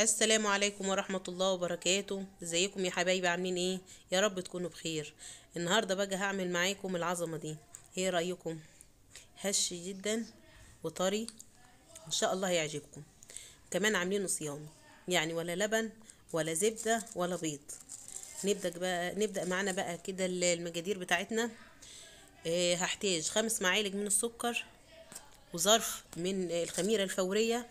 السلام عليكم ورحمة الله وبركاته. ازيكم يا حبايبي؟ عاملين ايه؟ يا رب تكونوا بخير. النهاردة بقى هعمل معاكم العظمة دي. ايه رأيكم؟ هش جدا وطري، ان شاء الله هيعجبكم. كمان عاملينه صيامي، يعني ولا لبن ولا زبدة ولا بيض. نبدأ معانا بقى كده المقادير بتاعتنا. هحتاج 5 معالق من السكر، وظرف من الخميرة الفورية،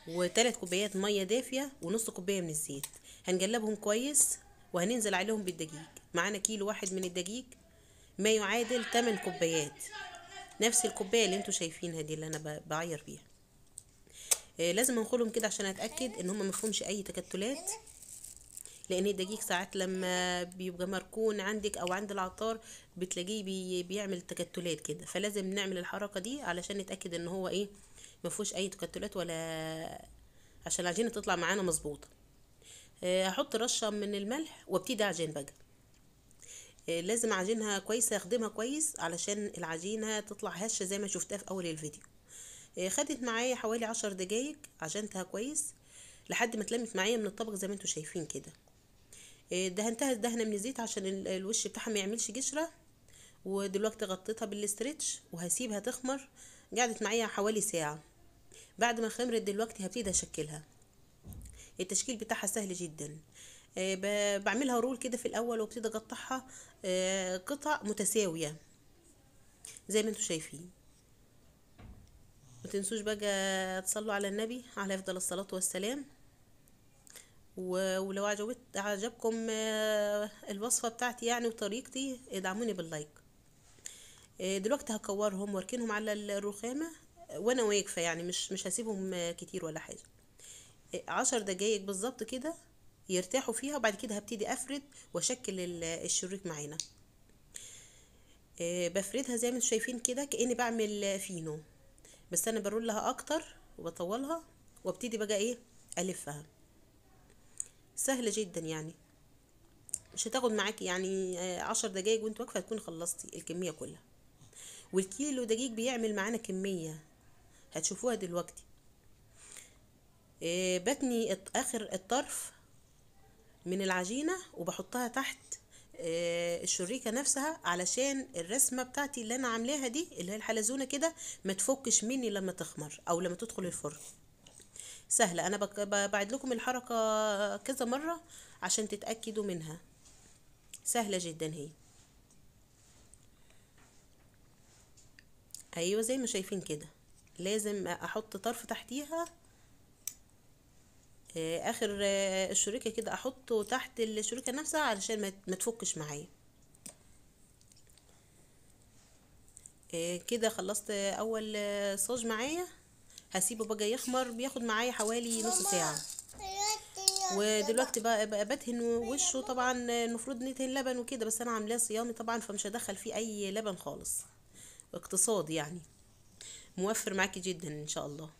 و3 كوبايات ميه دافيه، ونص كوبايه من الزيت. هنجلبهم كويس وهننزل عليهم بالدقيق. معانا كيلو واحد من الدقيق، ما يعادل 8 كوبايات، نفس الكوبايه اللي انتوا شايفينها دي اللي انا بعير بيها. لازم انخلهم كده عشان اتاكد ان هم مفهومش اي تكتلات، لان الدقيق ساعات لما بيبقى مركون عندك او عند العطار بتلاقيه بيعمل تكتلات كده، فلازم نعمل الحركه دي علشان نتاكد ان هو ايه، مفهوش اي تكتلات، ولا عشان العجينه تطلع معانا مظبوطه. هحط رشه من الملح وابتدي اعجن بقى. لازم اعجنها كويس، اخدمها كويس علشان العجينه تطلع هشه زي ما شفتها في اول الفيديو. خدت معايا حوالي 10 دقايق، عجنتها كويس لحد ما اتلمت معايا من الطبق زي ما انتوا شايفين كده. دهنتها دهنه من الزيت عشان الوش بتاعها ما يعملش قشره. ودلوقتي غطيتها بالاسترتش وهسيبها تخمر. قعدت معايا حوالي ساعه. بعد ما خمرت دلوقتي هبتدي اشكلها. التشكيل بتاعها سهل جدا. بعملها رول كده في الاول وابتدي اقطعها قطع متساويه زي ما انتوا شايفين. ما تنسوش بقى تصلوا على النبي عليه افضل الصلاه والسلام. ولو عجبكم الوصفه بتاعتي يعني وطريقتي، ادعموني باللايك. دلوقتي هكورهم واركنهم على الرخامه وانا واقفه، يعني مش هسيبهم كتير ولا حاجه. 10 دقايق بالظبط كده يرتاحوا فيها، وبعد كده هبتدي افرد واشكل الشريك معانا. بفردها زي ما انتم شايفين كده كأني بعمل فينو، بس انا برولها اكتر وبطولها وابتدي بقى ايه، الفها. سهلة جدا يعني، مش هتاخد معاكي يعني 10 دقايق وانت واقفة هتكون خلصتي الكمية كلها. والكيلو دقيق بيعمل معانا كمية هتشوفوها دلوقتي. بتني اخر الطرف من العجينة وبحطها تحت الشريكة نفسها، علشان الرسمة بتاعتي اللي انا عاملاها دي اللي هي الحلزونة كده ما تفكش مني لما تخمر او لما تدخل الفرن. سهلة، انا بعد لكم الحركة كذا مرة عشان تتأكدوا منها. سهلة جدا هي. ايوه زي ما شايفين كده، لازم احط طرف تحتيها. اخر الشريكة كده احطه تحت الشريكة نفسها علشان ما تفكش معايا. كده خلصت اول صاج معايا. هسيبه بقى يخمر، بياخد معايا حوالي نص ساعة. ودلوقتي بقى بدهن وشه. طبعا المفروض ندهن لبن وكده، بس انا عاملاه صيامي طبعا فمش هدخل فيه اي لبن خالص. اقتصاد يعني، موفر معاكي جدا ان شاء الله.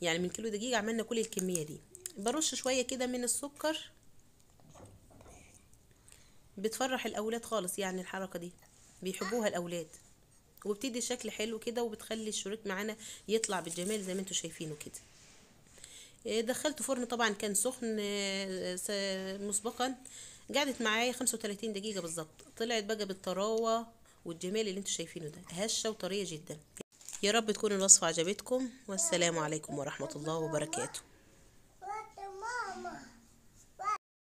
يعني من كيلو دقيق عملنا كل الكمية دي. برش شوية كده من السكر، بتفرح الاولاد خالص يعني الحركة دي، بيحبوها الاولاد. وبتدي شكل حلو كده وبتخلي الشريك معانا يطلع بالجمال زي ما انتوا شايفينه كده. دخلته فرن طبعا كان سخن مسبقا. قعدت معايا 35 دقيقة بالظبط. طلعت بقى بالطراوة والجمال اللي انتوا شايفينه ده، هشة وطرية جدا. يا رب تكون الوصفة عجبتكم، والسلام عليكم ورحمة الله وبركاته.